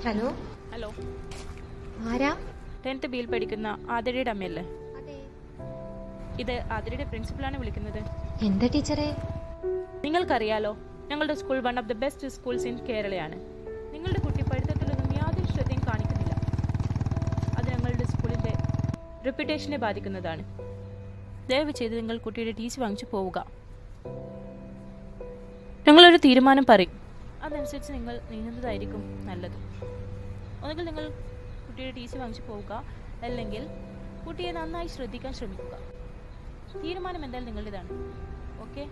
Hello hello, ആരാ? 10th ബിയിൽ പഠിക്കുന്ന ആതിരയുടെ അമ്മയല്ലേ? അതെ. ഇത് ആതിരയുടെ പ്രിൻസിപ്പളാണ് വിളിക്കുന്നത്. എന്താ ടീച്ചറെ? നിങ്ങൾക്കറിയാലോ, ഞങ്ങളുടെ school one of the best schools in കേരളയാണ്. നിങ്ങളുടെ കുട്ടി പഠിത്തത്തിലൊന്നും യാതൊരു ശ്രദ്ധയും കാണിക്കുന്നില്ല. അത് ഞങ്ങളുടെ സ്കൂളിൻ്റെ റെപ്യൂട്ടേഷനെ ബാധിക്കുന്നതാണ്. ദയവ് ചെയ്ത് നിങ്ങൾ കുട്ടിയുടെ ടി സി വാങ്ങിച്ചു പോവുക. ഞങ്ങളൊരു തീരുമാനം പറയും, അതനുസരിച്ച് നിങ്ങൾ നീങ്ങുന്നതായിരിക്കും നല്ലത്. ഒന്നുകിൽ നിങ്ങൾ കുട്ടിയുടെ ടി സി വാങ്ങിച്ചു പോവുക, അല്ലെങ്കിൽ കുട്ടിയെ നന്നായി ശ്രദ്ധിക്കാൻ ശ്രമിക്കുക. തീരുമാനം എന്തായാലും നിങ്ങളുടേതാണ്. ഓക്കെ?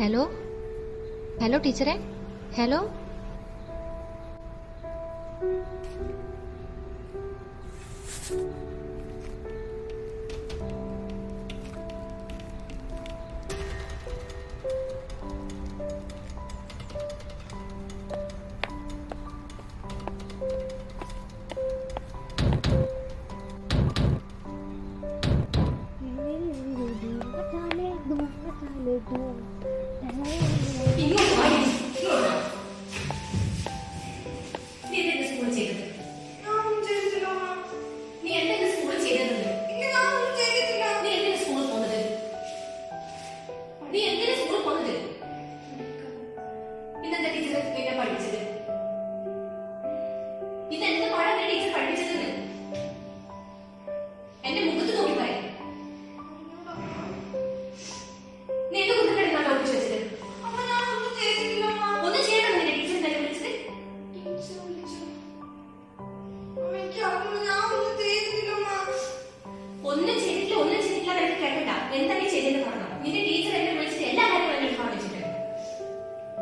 ഹലോ ഹലോ ടീച്ചറെ, ഹലോ.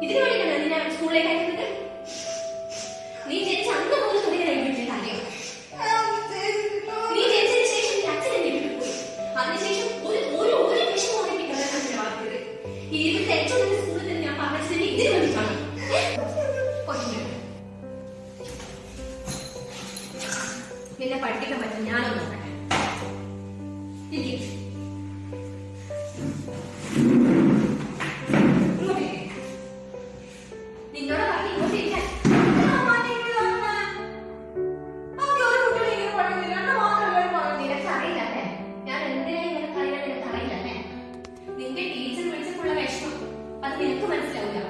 ഇതിനു വേണ്ടിയിട്ടാണ് നിന്നെ സ്കൂളിലേക്ക് അയക്കുന്നത്. നീ ജനിച്ച അന്ന് മുതൽ തുടങ്ങിയ നീ ജനിച്ചതിന് ശേഷം നിന്റെ അച്ഛൻ എന്നെ വിട്ടുപോയി. അതിനുശേഷം ഒരു വിഷമം ഓർമ്മിപ്പിക്കാനാണ് വളർത്തിയത്. ഇതിന്റെ ഏറ്റവും നല്ല സ്കൂളിൽ നിന്ന് ഞാൻ പറഞ്ഞത് ഇതിനു വേണ്ടിയിട്ടാണ്. നിന്നെ പഠിപ്പിക്കാൻ പറ്റും ഞാനൊന്നും നോക്കട്ടെ. നിനക്ക് മനസ്സിലാവില്ല.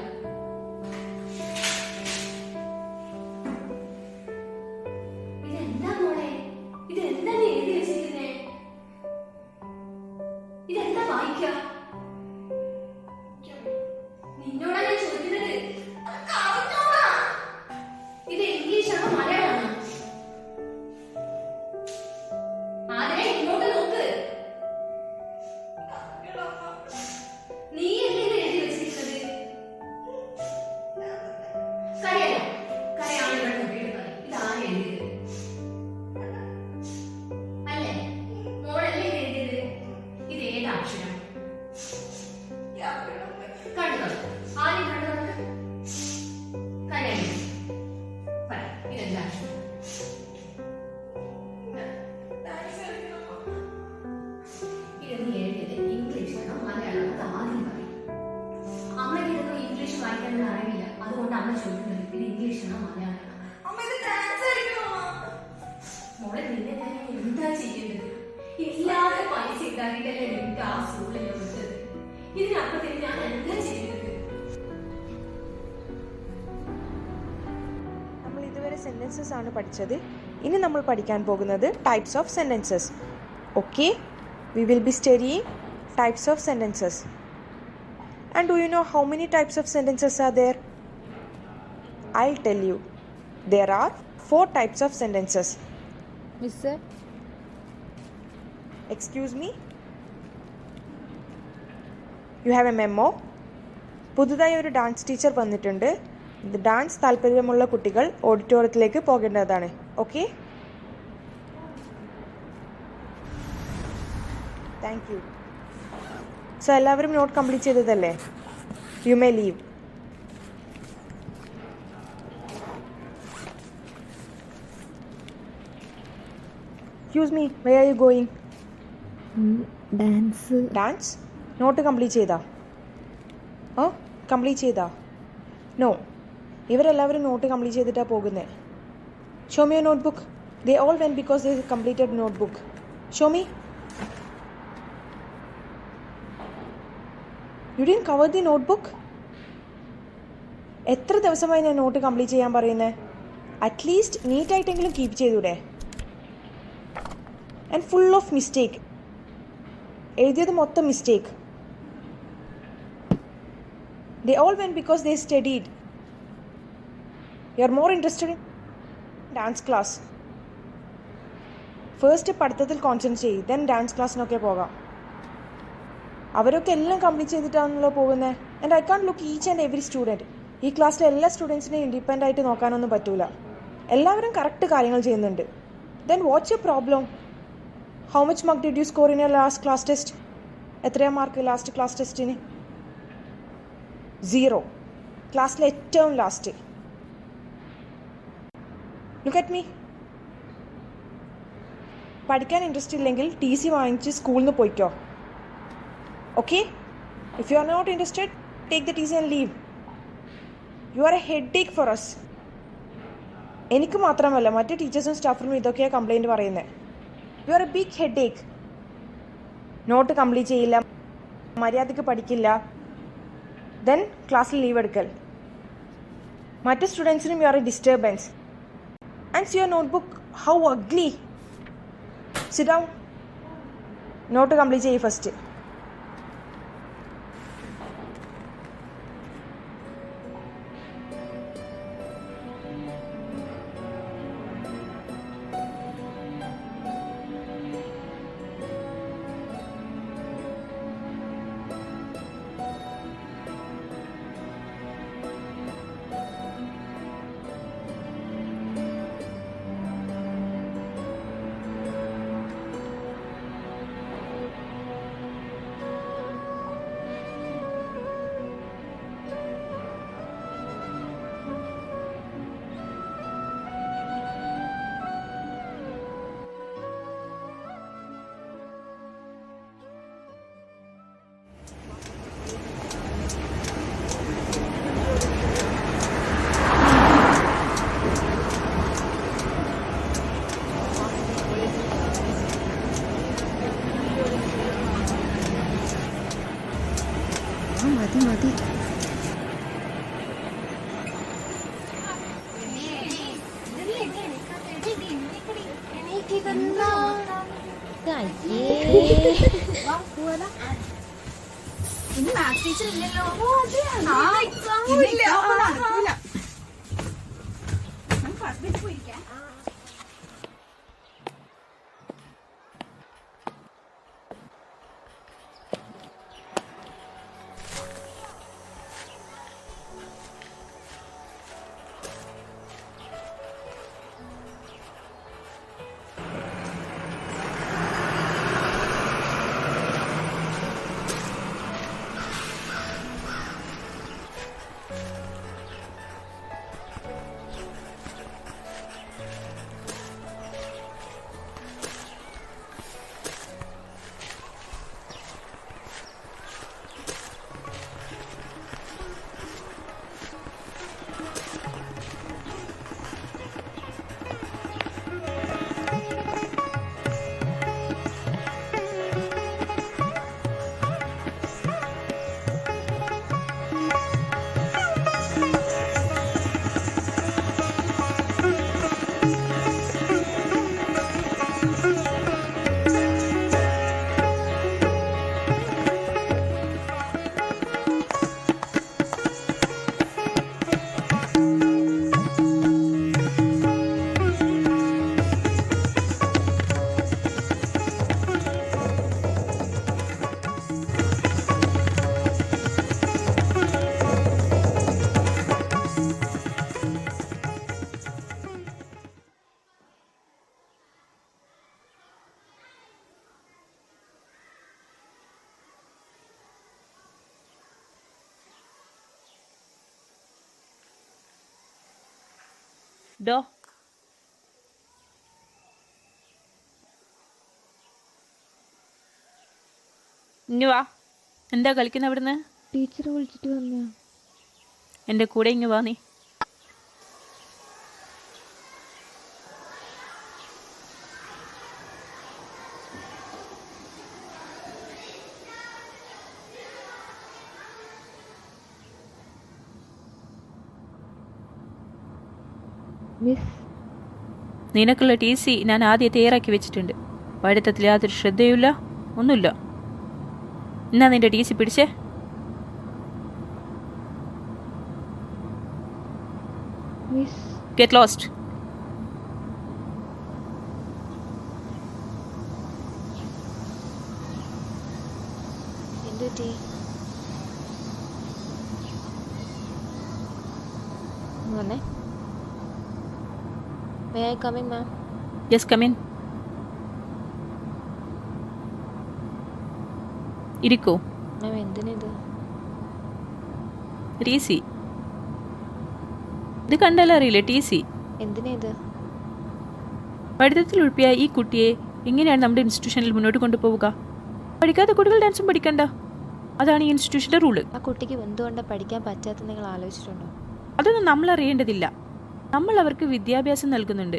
ഇതെന്താ മോളെ, ഇതെന്താ നീ എഴുതി വെച്ചിരിക്കുന്നേ? ഇതെന്താ വായിക്ക? നിന്നോടാ ഞാൻ ചോദിക്കുന്നത്. ഇത് ഇംഗ്ലീഷാണോ മലയാളമാണോ? ആദ്യം ഇങ്ങോട്ട് നോക്ക്. നീ അറിയില്ല, അതുകൊണ്ട് അമ്മ ചോദിക്കുന്നത് ഇത് ഇംഗ്ലീഷാണോ മലയാളമാണോ? മോളെ നിന്നെ ഞാൻ എന്താ ചെയ്യേണ്ടത്? ഇല്ലാതെ പൈസ ഉണ്ടാക്കിയിട്ടല്ലേ എനിക്ക് ആ സ്കൂളിൽ വിട്ടത്. ഇതിനപ്പുറത്തേക്ക് ഞാൻ എന്താ ചെയ്യേണ്ടത്? നമ്മൾ ഇതുവരെ സെന്റൻസസ് ആണ് പഠിച്ചത്. ഇനി നമ്മൾ പഠിക്കാൻ പോകുന്നത് types of sentences. Okay, we will be studying types of sentences. And do you know how many types of sentences are there? I'll tell you. There are 4 types of sentences. Miss, Excuse me? You have a memo? പുതുതായി ഒരു dance teacher വന്നിട്ടുണ്ട്. Dance താല്പര്യമുള്ള കുട്ടികൾ ഓഡിറ്റോറിയത്തിലേക്ക് പോകേണ്ടതാണ്. Okay, thank you. So എല്ലാവരും note complete ചെയ്തതല്ലേ? You may leave. Excuse me, where are you going? Dance note complete ചെയ്താ? കംപ്ലീറ്റ് ചെയ്താ? നോ, ഇവരെല്ലാവരും നോട്ട് കംപ്ലീറ്റ് ചെയ്തിട്ടാണ് പോകുന്നത്. Show me your notebook. They all when because they completed notebook. Show me. You didn't cover the notebook. എത്ര ദിവസമായി ഞാൻ note complete ചെയ്യാൻ പറയുന്നത്? അറ്റ്ലീസ്റ്റ് നീറ്റായിട്ടെങ്കിലും കീപ്പ് ചെയ്തൂടെ? And full of mistake. എഴുതിയത് മൊത്തം mistake. They all when because they studied. You are more interested in dance class. First പഠിത്തത്തിൽ കോൺസെൻട്രേറ്റ് ചെയ്യും, ദെൻ ഡാൻസ് ക്ലാസ്സിനൊക്കെ പോകാം. അവരൊക്കെ എല്ലാം കംപ്ലീറ്റ് ചെയ്തിട്ടാണല്ലോ പോകുന്നത്. And I can look each and every student. ഈ ക്ലാസ്സിലെ എല്ലാ സ്റ്റുഡൻസിനെയും ഇൻഡിപെൻഡൻ്റ് ആയിട്ട് നോക്കാനൊന്നും പറ്റൂല. എല്ലാവരും കറക്റ്റ് കാര്യങ്ങൾ ചെയ്യുന്നുണ്ട്. Then what's your problem? How much mark did you score in your last class test? എത്രയാ മാർക്ക് ലാസ്റ്റ് ക്ലാസ് ടെസ്റ്റിന്? 0. ക്ലാസ്സിലെ ഏറ്റവും ലാസ്റ്റ്. Look at me. പഠിക്കാൻ ഇൻട്രസ്റ്റ് ഇല്ലെങ്കിൽ TC വാങ്ങിച്ച് സ്കൂളിൽ നിന്ന് പോയിക്കോ. Okay? If you are not interested, take the TC and leave. You are a headache for us. എനിക്ക് മാത്രമല്ല, മറ്റ് ടീച്ചേഴ്സും സ്റ്റാഫിനും ഇതൊക്കെയാണ് കംപ്ലൈൻറ്റ് പറയുന്നത്. You are a big headache. Not complete ചെയ്യില്ല, മര്യാദയ്ക്ക് പഠിക്കില്ല, ദെൻ ക്ലാസ്സിൽ ലീവ് എടുക്കൽ. മറ്റ് സ്റ്റുഡൻസിനും you are a disturbance. And see your notebook how ugly. Sit down. Note complete ചെയ്യ് ഫസ്റ്റ്. മതി. ഇന്ന് മാത്സ് ടീച്ചർ ഇല്ലല്ലോ. പോയിരിക്കാം. ഡോ ഇങ്ങ് വാ. എന്താ കളിക്കുന്ന അവിടുന്ന്? ടീച്ചർ വിളിച്ചിട്ട് വന്ന. എൻ്റെ കൂടെ ഇങ്ങ് വാ. നീ മിസ് നിനക്കുള്ള ടി സി ഞാൻ ആദ്യം തയ്യാറാക്കി വെച്ചിട്ടുണ്ട്. പഠിത്തത്തിൽ യാതൊരു ശ്രദ്ധയുമില്ല, ഒന്നുമില്ല. എന്നാ നിന്റെ ടി സി പിടിച്ചേ. Miss get lost. എന്തു ടീ? വന്നേ. May I coming ma'am? Yes, come in. ഇരിക്കൂ. മാം എന്തിനിത്? T C. ഇത് കണ്ടാലും അറിയില്ലേ ടി സി? എന്തിനാ ഇത്? പഠിത്തത്തിൽ ഉൾപ്പെയ ഈ കുട്ടിയെ എങ്ങനെയാണ് നമ്മുടെ ഇൻസ്റ്റിറ്റ്യൂഷനിൽ മുന്നോട്ട് കൊണ്ടുപോവുക? പഠിക്കാത്ത കുട്ടികൾ ഡാൻസും പഠിക്കണ്ട. അതാണ് ഈ ഇൻസ്റ്റിറ്റ്യൂഷൻ്റെ റൂള്. ആ കുട്ടിക്ക് എന്തുകൊണ്ടാണ് പഠിക്കാൻ പറ്റാത്ത നിങ്ങൾ ആലോചിച്ചിട്ടുണ്ടോ? അതൊന്നും നമ്മൾ അറിയേണ്ടതില്ല. നമ്മൾ അവർക്ക് വിദ്യാഭ്യാസം നൽകുന്നുണ്ട്.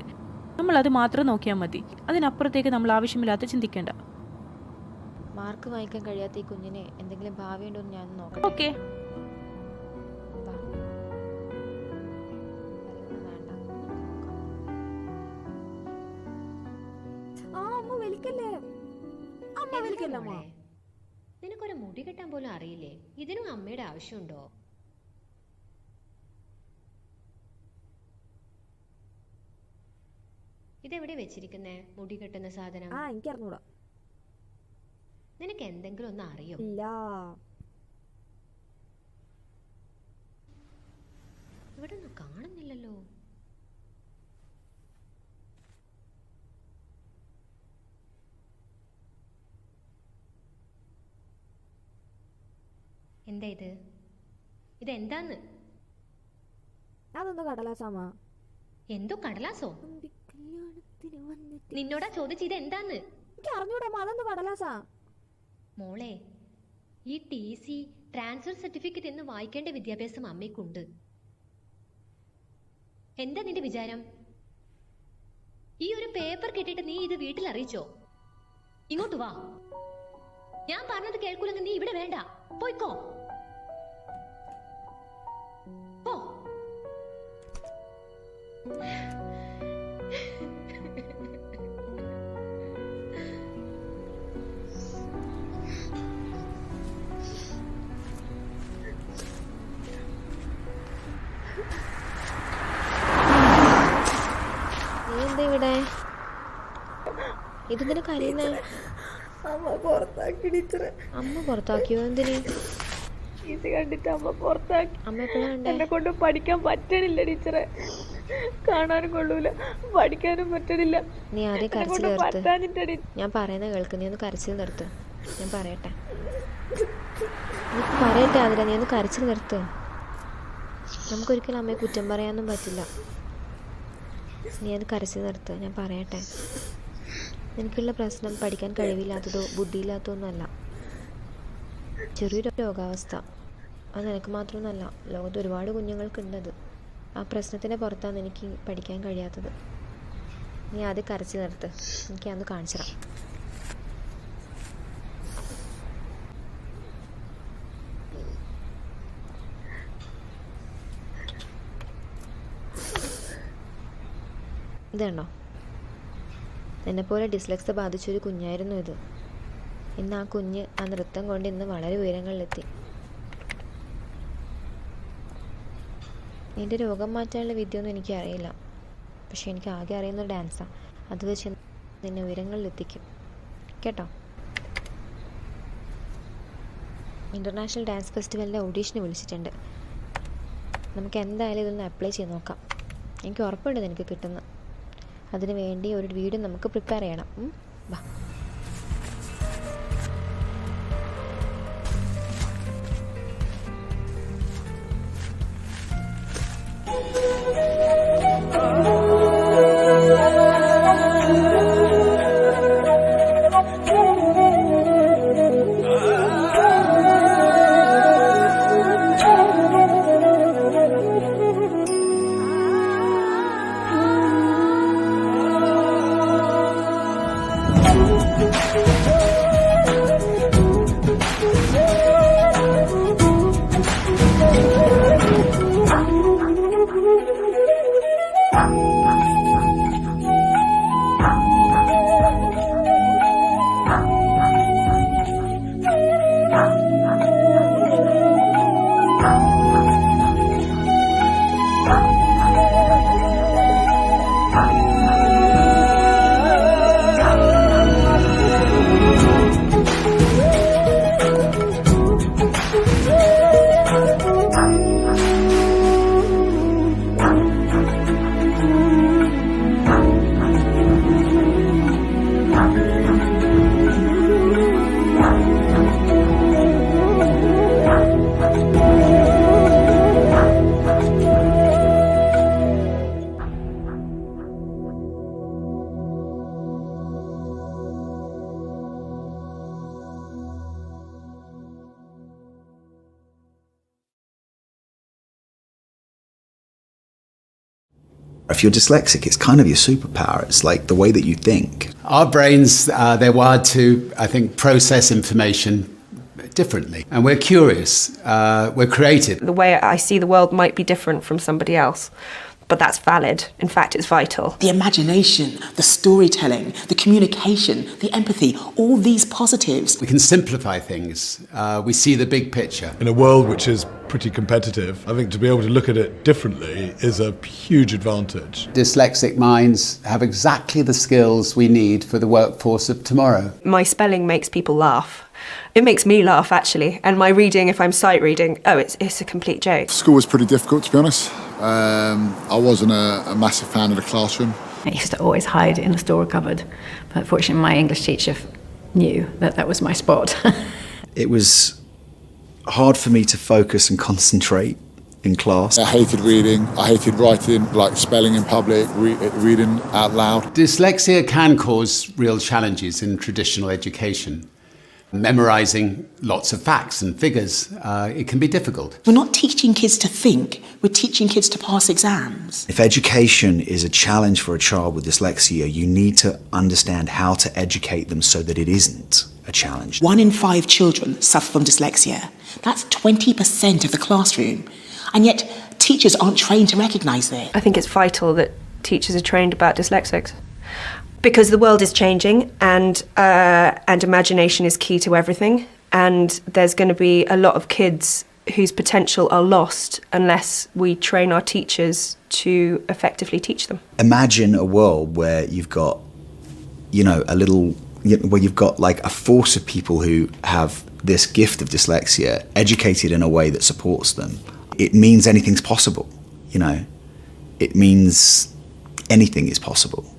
നമ്മൾ അത് മാത്രം നോക്കിയാൽ മതി. അതിനപ്പുറത്തേക്ക് നമ്മൾ ആവശ്യമില്ലാത്ത ചിന്തിക്കേണ്ട. മാർക്ക് വാങ്ങിക്കാൻ കഴിയാത്ത ഈ കുഞ്ഞിനെ എന്തെങ്കിലും ഭാവിയുണ്ടോ എന്ന് ഞാൻ നോക്കട്ടെ. ഓക്കെ. വാ. അതിനൊന്നും വേണ്ട. മോളെ, നിനക്കൊരു മുടി കെട്ടാൻ പോലും അറിയില്ലേ? ഇതിനും അമ്മയുടെ ആവശ്യമുണ്ടോ? ഇതെവിടെ വെച്ചിരിക്കുന്നേ മുടി കെട്ടുന്ന സാധനം? എനിക്കറിഞ്ഞൂടാ. നിനക്ക് എന്തെങ്കിലും ഒന്ന് അറിയോ? ഇല്ല. ഇവിടെ ഒന്നും കാണുന്നില്ലല്ലോ. എന്താ ഇത്? ഇതെന്താന്ന്? അതൊന്നും കടലാസാമാ. എന്തോ കടലാസോ? കല്യാണത്തിന് വന്നിട്ട് നിന്നോടാ ചോദിച്ച് ഇത് എന്താന്ന്? എനിക്ക് അറിഞ്ഞൂടാ. അതൊന്നും കടലാസാ മോളെ, ഈ ടി സി ട്രാൻസ്ഫർ സർട്ടിഫിക്കറ്റ് എന്ന് വായിക്കേണ്ട വിദ്യാഭ്യാസം അമ്മയ്ക്കുണ്ട്. എന്താ നിന്റെ വിചാരം? ഈ ഒരു പേപ്പർ കിട്ടിയിട്ട് നീ ഇത് വീട്ടിൽ അറിയിച്ചോ? ഇങ്ങോട്ട് വാ. ഞാൻ പറഞ്ഞത് കേൾക്കൂലെങ്കിൽ നീ ഇവിടെ വേണ്ട, പോയിക്കോ. പോ. നീ എന്താ ഇവിടെ? ഇതെന്തിനാ കരയുന്നേ? അമ്മ പുറത്താക്കി ടീച്ചറെ. അമ്മ പുറത്താക്കിയോ? എന്തിന്? ഇത് കണ്ടിട്ട് അമ്മ പുറത്താക്കി. അമ്മ എപ്പോഴാ കണ്ടേ? എന്നെ കൊണ്ട് പഠിക്കാൻ പറ്റണില്ല ടീച്ചറെ. കാണാനും കൊള്ളൂല, പഠിക്കാനും പറ്റണില്ല. നീ ആദ്യം കരച്ചിൽ കൊണ്ട് നിർത്ത്. പറ്റാഞ്ഞിട്ടടി. ഞാൻ പറയുന്ന കേൾക്ക്. നീ ഒന്ന് കരച്ചിൽ നിർത്ത്. ഞാൻ പറയട്ടെ. നീ പറയട്ടെ ആതിര, നീ ഒന്ന് കരച്ചിൽ നിർത്ത്. നമുക്കൊരിക്കലും അമ്മയെ കുറ്റം പറയാനൊന്നും പറ്റില്ല. നീ അത് കരച്ചിൽ നിർത്ത്. ഞാൻ പറയട്ടെ. എനിക്കുള്ള പ്രശ്നം പഠിക്കാൻ കഴിവില്ലാത്തതോ ബുദ്ധിയില്ലാത്തതോ ഒന്നുമല്ല. ചെറിയൊരു രോഗാവസ്ഥ. അത് നിനക്ക് മാത്രമൊന്നുമല്ല, ലോകത്ത് ഒരുപാട് കുഞ്ഞുങ്ങൾക്കുണ്ടത്. ആ പ്രശ്നത്തിൻ്റെ പുറത്താണ് എനിക്ക് പഠിക്കാൻ കഴിയാത്തത്. നീ ആദ്യം കരച്ചിൽ നിർത്ത്. എനിക്ക് അതൊന്ന് കാണിച്ചു തരാം. ഇതുണ്ടോ? എന്നെപ്പോലെ ഡിസ്ലെക്സിയ ബാധിച്ചൊരു കുഞ്ഞായിരുന്നു ഇത്. ഇന്ന് ആ കുഞ്ഞ് ആ നൃത്തം കൊണ്ട് ഇന്ന് വളരെ ഉയരങ്ങളിലെത്തി. നിൻ്റെ രോഗം മാറ്റാനുള്ള വിദ്യയൊന്നും എനിക്കറിയില്ല. പക്ഷെ എനിക്ക് ആകെ അറിയുന്നൊരു ഡാൻസാണ്. അത് വെച്ച് നിന്നെ ഉയരങ്ങളിലെത്തിക്കും കേട്ടോ. ഇൻ്റർനാഷണൽ ഡാൻസ് ഫെസ്റ്റിവലിൻ്റെ ഓഡീഷന് വിളിച്ചിട്ടുണ്ട്. നമുക്ക് എന്തായാലും ഇതൊന്ന് അപ്ലൈ ചെയ്ത് നോക്കാം. എനിക്ക് ഉറപ്പുണ്ട് നിനക്ക് കിട്ടുന്ന. അതിനു വേണ്ടി ഒരു വീഡിയോ നമുക്ക് പ്രിപ്പയർ ചെയ്യണം. വാ. If you're dyslexic, it's kind of your superpower. It's like the way that you think. Our brains, they're wired to, I think, process information differently. And we're curious, we're creative. The way I see the world might be different from somebody else, but that's valid. In fact, it's vital. The imagination, the storytelling, the communication, the empathy, all these positives. We can simplify things. We see the big picture. In a world which is pretty competitive, I think to be able to look at it differently is a huge advantage. Dyslexic minds have exactly the skills we need for the workforce of tomorrow. My spelling makes people laugh. It makes me laugh, actually. And my reading, if I'm sight reading, it's a complete joke. School was pretty difficult, to be honest. I wasn't a massive fan of the classroom. I used to always hide in the store cupboard, but fortunately my English teacher knew that was my spot. It was hard for me to focus and concentrate in class. I hated reading, I hated writing, like spelling in public, reading out loud. Dyslexia can cause real challenges in traditional education. Memorising lots of facts and figures, it can be difficult. We're not teaching kids to think, we're teaching kids to pass exams. If education is a challenge for a child with dyslexia, you need to understand how to educate them so that it isn't a challenge. 1 in 5 children suffer from dyslexia. That's 20% of the classroom. And yet, teachers aren't trained to recognise it. I think it's vital that teachers are trained about dyslexics. Because the world is changing and imagination is key to everything. And there's going to be a lot of kids whose potential are lost unless we train our teachers to effectively teach them. Imagine a world where you've got, where you've got like a force of people who have this gift of dyslexia educated in a way that supports them. It means anything's possible, It means anything is possible.